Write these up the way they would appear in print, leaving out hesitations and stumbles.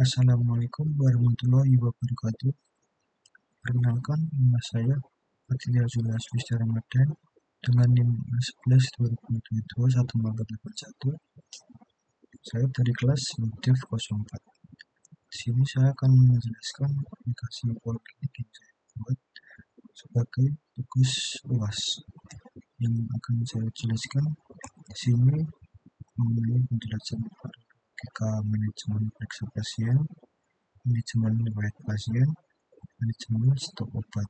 Assalamualaikum warahmatullahi wabarakatuh. Perkenalkan, nama saya Fathia Julius Wisda Ramadan dengan NIM 11 2022 1481. Saya dari kelas Motif 04. Di sini saya akan menjelaskan aplikasi Poliklinik yang saya buat sebagai tugas UAS. Yang akan saya jelaskan di sini mengenai penjelasan logika manajemen periksa pasien, manajemen riwayat pasien, manajemen stok obat,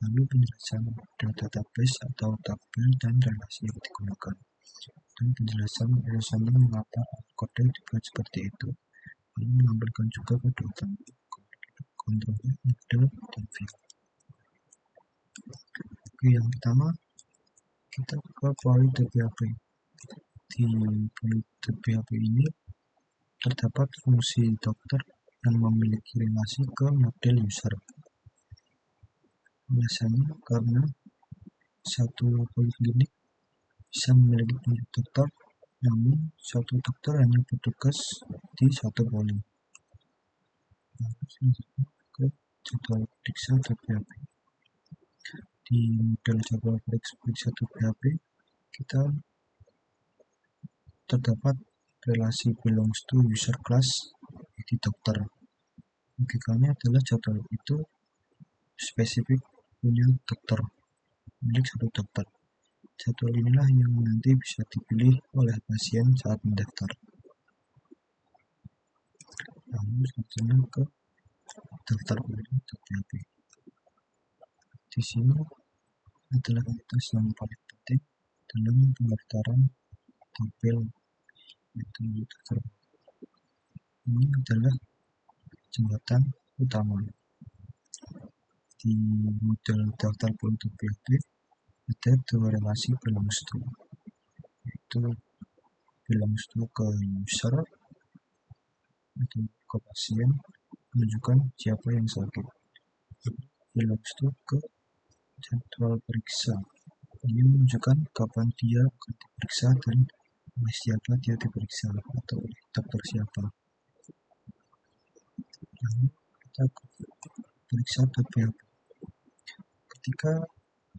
lalu penjelasan database atau tabel dan relasi yang digunakan, dan penjelasan alasannya mengapa kode dibuat seperti itu, lalu menampilkan juga kode utama, kontrolnya, model, dan view. Oke, yang pertama kita ke PolyDBAP. Di PolyDBAP ini terdapat fungsi dokter yang memiliki relasi ke model user. Biasanya karena satu poliklinik bisa memiliki banyak dokter, namun satu dokter hanya bertugas di satu poli. Lalu selanjutnya ke jadwal periksa TBAP. Di model jadwal periksa TBAP kita terdapat relasi belongs to user class di dokter. Logikanya adalah jadwal itu spesifik punya dokter, milik satu dokter. Jadwal inilah yang nanti bisa dipilih oleh pasien saat mendaftar. Lalu selanjutnya ke daftar pemilih TBAP. Di sini adalah aktivitas yang paling penting dalam pendaftaran tabel, yaitu daftar. Ini adalah jembatan utama. Di model daftar pemilih TBAP ada dua relasi belongs to, yaitu belongs to ke user atau ke pasien, menunjukkan siapa yang sakit. Belongs to ke jadwal periksa, ini menunjukkan kapan dia akan diperiksa dan oleh siapa dia diperiksa atau oleh dokter siapa. Lalu kita periksa TBAP. Ketika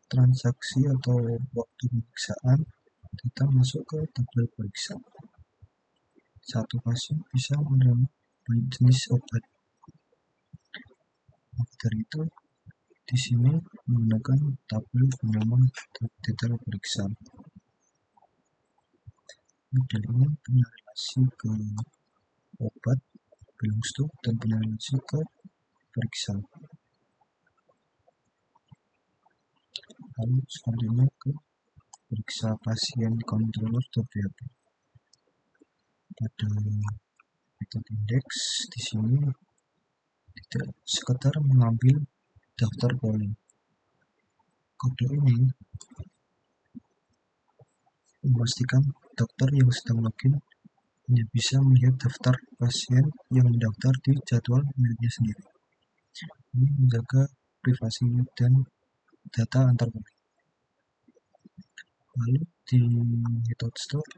transaksi atau waktu pemeriksaan, data masuk ke tabel periksa. Satu pasien bisa menerima banyak jenis obat. Maka dari itu, di sini menggunakan tabel bernama detail periksa. Model ini punya relasi ke obat, belongs to, dan punya relasi ke periksa. Lalu selanjutnya ke periksa pasien controller TBAP. Pada metode indeks di sini tidak sekedar mengambil daftar poli. Kode ini memastikan dokter yang sedang login hanya bisa melihat daftar pasien yang mendaftar di jadwal miliknya sendiri. Ini menjaga privasi dan data antar poli. Lalu di metode store,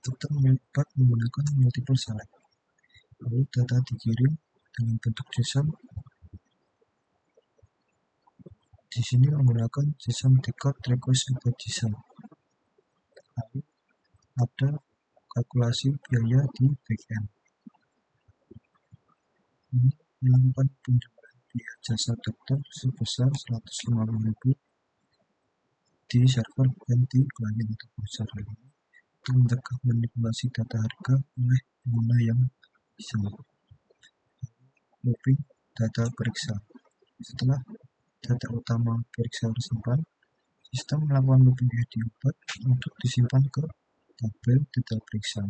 dokter dapat menggunakan multiple select. Lalu data dikirim dengan bentuk JSON. Di sini menggunakan JSON decode request method JSON. Lalu ada kalkulasi biaya di backend. Ini melakukan penjualan biaya jasa dokter sebesar 150.000 di server dan di klien atau browser lainnya untuk mencegah manipulasi data harga oleh pengguna yang iseng. Looping data periksa. Setelah data utama periksa tersimpan, sistem melakukan looping ID obat untuk disimpan ke tabel detail periksa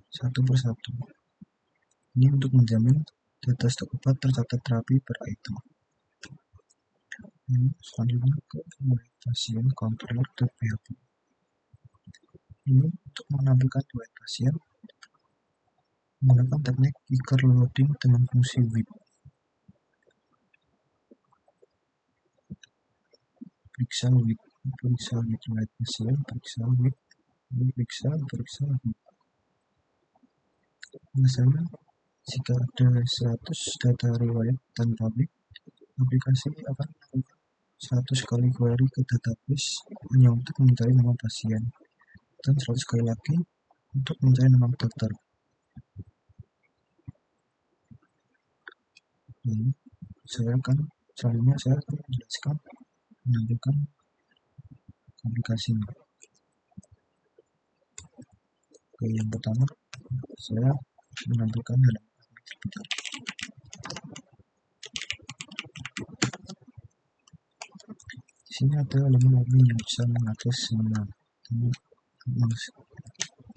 satu persatu. Ini untuk menjamin data stok obat tercatat rapi per item. Lalu selanjutnya ke pasien controller TBAP. Ini untuk menampilkan riwayat pasien menggunakan teknik eager loading dengan fungsi whip. Periksa whip riwayat pasien, periksa whip. Misalnya, jika ada 100 data riwayat dan publik, aplikasi akan melakukan 100 kali query ke database hanya untuk mencari nama pasien, dan 100 kali lagi untuk mencari nama dokter. Lalu, selanjutnya saya akan menjelaskan menampilkan aplikasinya. Yang pertama, saya menampilkan halaman sebentar. Di sini ada halaman admin yang bisa mengakses semua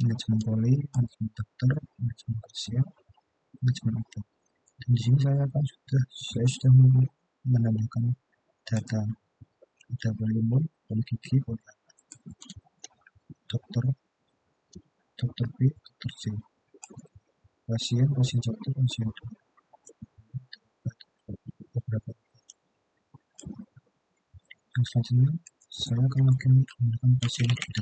manajemen poli, manajemen dokter, manajemen pasien, manajemen obat. Dan di sini saya sudah menambahkan data poli umum, poli gigi, poli dokter, dokter B, dokter C, pasien 1, pasien 2, beberapa. Dan selanjutnya saya akan menggunakan pasien kita.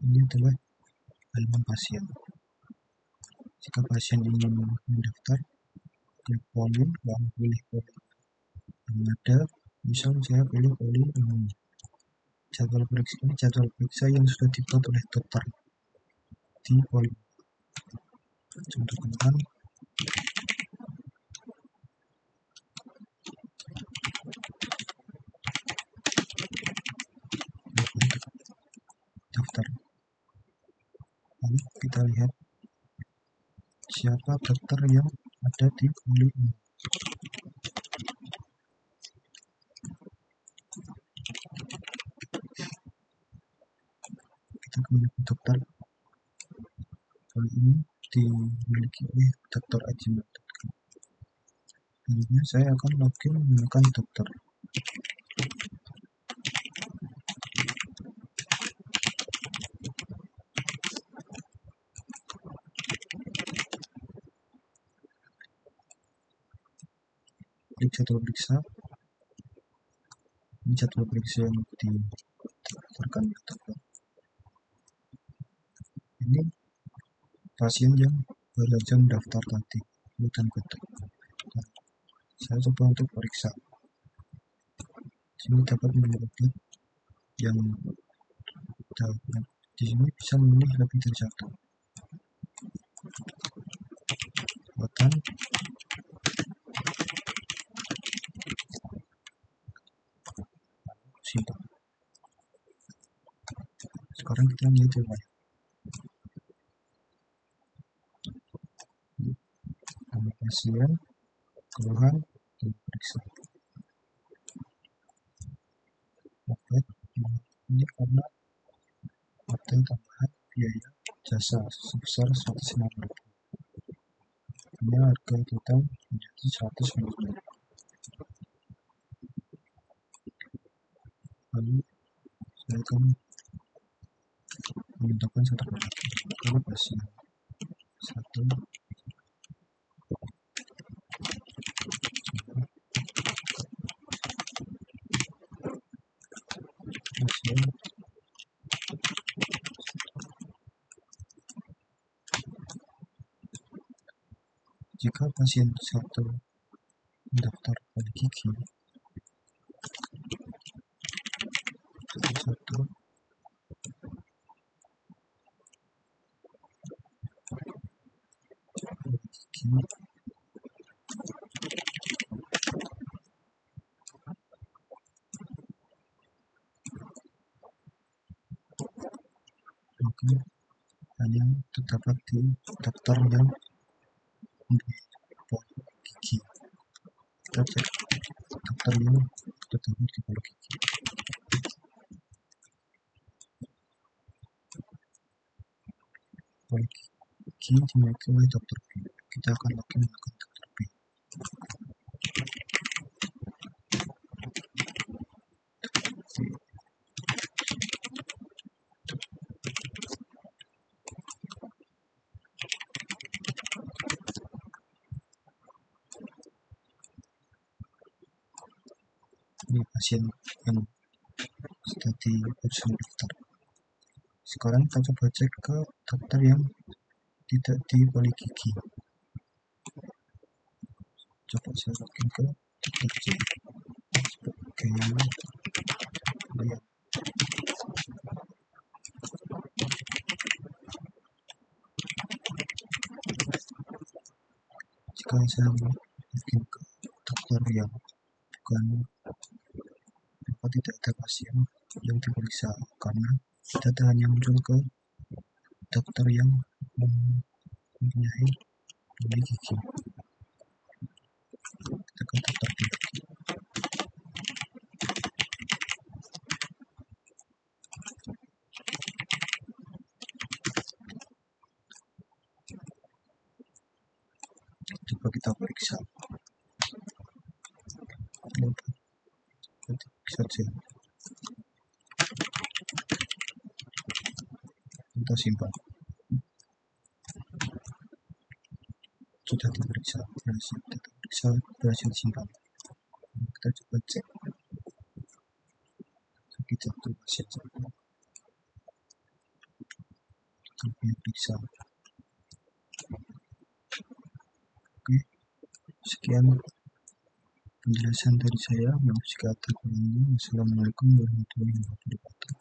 Ini adalah halaman pasien. Jika pasien ingin mendaftar, klik poli, lalu pilih poli yang ada. Misal saya pilih poli umum. Jadwal periksa yang sudah dibuat oleh dokter di poli. Contoh kenalan, daftar. Lalu kita lihat siapa dokter yang ada di poli umum. Kita kembali ke dokter. Poli umum dimiliki oleh Dr. Ajimat. Selanjutnya saya akan login menggunakan dokter. Klik jadwal periksa. Ini jadwal periksa yang didaftarkan oleh dokter. Ini pasien yang baru saja mendaftar tadi, dan kotak. Nah, saya coba untuk periksa. Sini dapat memilih obat yang dapat. Di sini bisa memilih lebih dari satu. Obatan, simpang. Sekarang kita lihat riwayat. Nama pasien, keluhan, dan periksa. Obat ini karena ada tambahan biaya jasa sebesar 150.000. Ini harga total menjadi 150. Lalu saya akan menentukan satu persatu. Kalau pasien 1, pasien jika pasien 1 mendaftar poli gigi, 1 poli gigi, maka hanya terdapat di dokter yang mempunyai poli gigi. Kita cek dokter yang terdapat di poli gigi. Poli gigi dimiliki oleh dokter B. Kita akan login menggunakan dokter B. Ini pasien yang tadi barusan daftar. Sekarang kita coba cek ke dokter yang tidak di Poligigi. Coba saya login ke dokter C sebagai lihat. Jika saya login ke dokter yang bukan, maka tidak ada pasien yang diperiksa karena data hanya muncul ke dokter yang mempunyai Poligigi. Kita ke dokter B. Coba kita periksa. Saja kita simpan. Sudah diperiksa, berhasil simpan. Kita coba cek sakit jantung pasien kita periksa. Oke, sekian penjelasan dari saya. Maaf jika ada kurangnya. Wassalamualaikum warahmatullahi wabarakatuh.